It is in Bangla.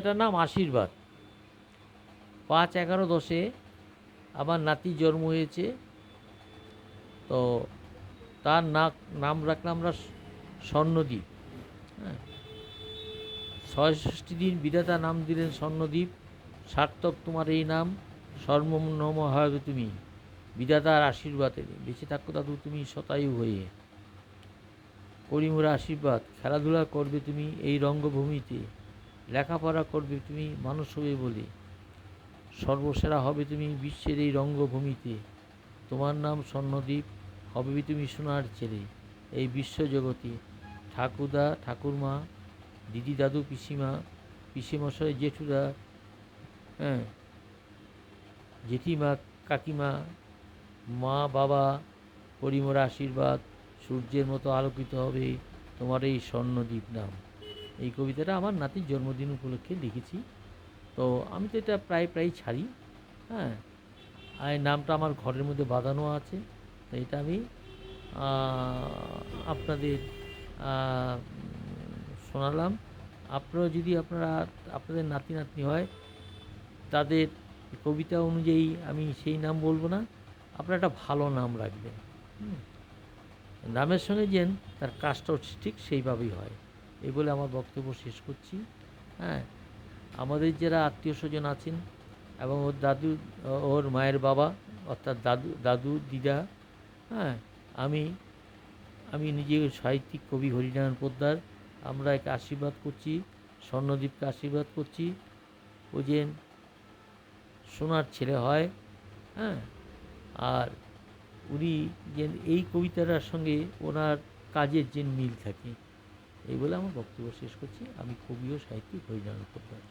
এটার নাম আশীর্বাদ। 5/11/10 আমার নাতির জন্ম হয়েছে। তো তার নাম রাখলাম আমরা স্বর্ণদ্বীপ। হ্যাঁ, 66 দিন বিধাতা নাম দিলেন স্বর্ণদ্বীপ। সার্থক তোমার এই নাম, সর্বনম হবে তুমি বিধাতার আশীর্বাদে। বেঁচে থাকো দাদু তুমি শতায়ু হয়ে। করিমোরা আশীর্বাদ, খেলাধুলা করবে তুমি এই রঙ্গভূমিতে, লেখাপড়া করবে তুমি মানুষ হবে বলে, সর্বসেরা হবে তুমি বিশ্বের এই রঙ্গভূমিতে। তোমার নাম স্বর্ণদ্বীপ, হবে তুমি সোনার ছেলে এই বিশ্বজগতে। ঠাকুরদা ঠাকুরমা, দিদি দাদু পিসিমা, পিসেমশাই জেঠুদা, হ্যাঁ, জেঠিমা কাকিমা, মা বাবা, করিমোরা আশীর্বাদ, সূর্যের মতো আলোকিত হবে তোমার এই স্বর্ণদ্বীপ নাম। এই কবিতাটা আমার নাতির জন্মদিন উপলক্ষে লিখেছি। তো আমি তো এটা প্রায় ছাড়ি। হ্যাঁ, আর এই নামটা আমার ঘরের মধ্যে বাঁধানো আছে। তো এটা আমি আপনাদের শোনালাম। আপনারা যদি আপনাদের নাতি নাতনি হয়, তাদের কবিতা অনুযায়ী আমি সেই নাম বলবো না, আপনারা একটা ভালো নাম রাখবেন। নামের সঙ্গে যেন তার কাজটাও ঠিক সেইভাবেই হয়, এই বলে আমার বক্তব্য শেষ করছি। হ্যাঁ, আমাদের যারা আত্মীয় স্বজন আছেন এবং ওর দাদু, ওর মায়ের বাবা অর্থাৎ দাদু দিদা, হ্যাঁ, আমি নিজে সাহিত্যিক কবি হরিনারায়ণ পোদ্দার, আমরা একে আশীর্বাদ করছি, স্বর্ণদ্বীপকে আশীর্বাদ করছি ও যেন সোনার ছেলে হয়। হ্যাঁ, আর উনি যেন এই কবিতাটার সঙ্গে ওনার কাজের যে মিল থাকে, এই বলে আমার বক্তব্য শেষ করছি। আমি কবি ও সাহিত্যিক হরিনারায়ণ পোদ্দার।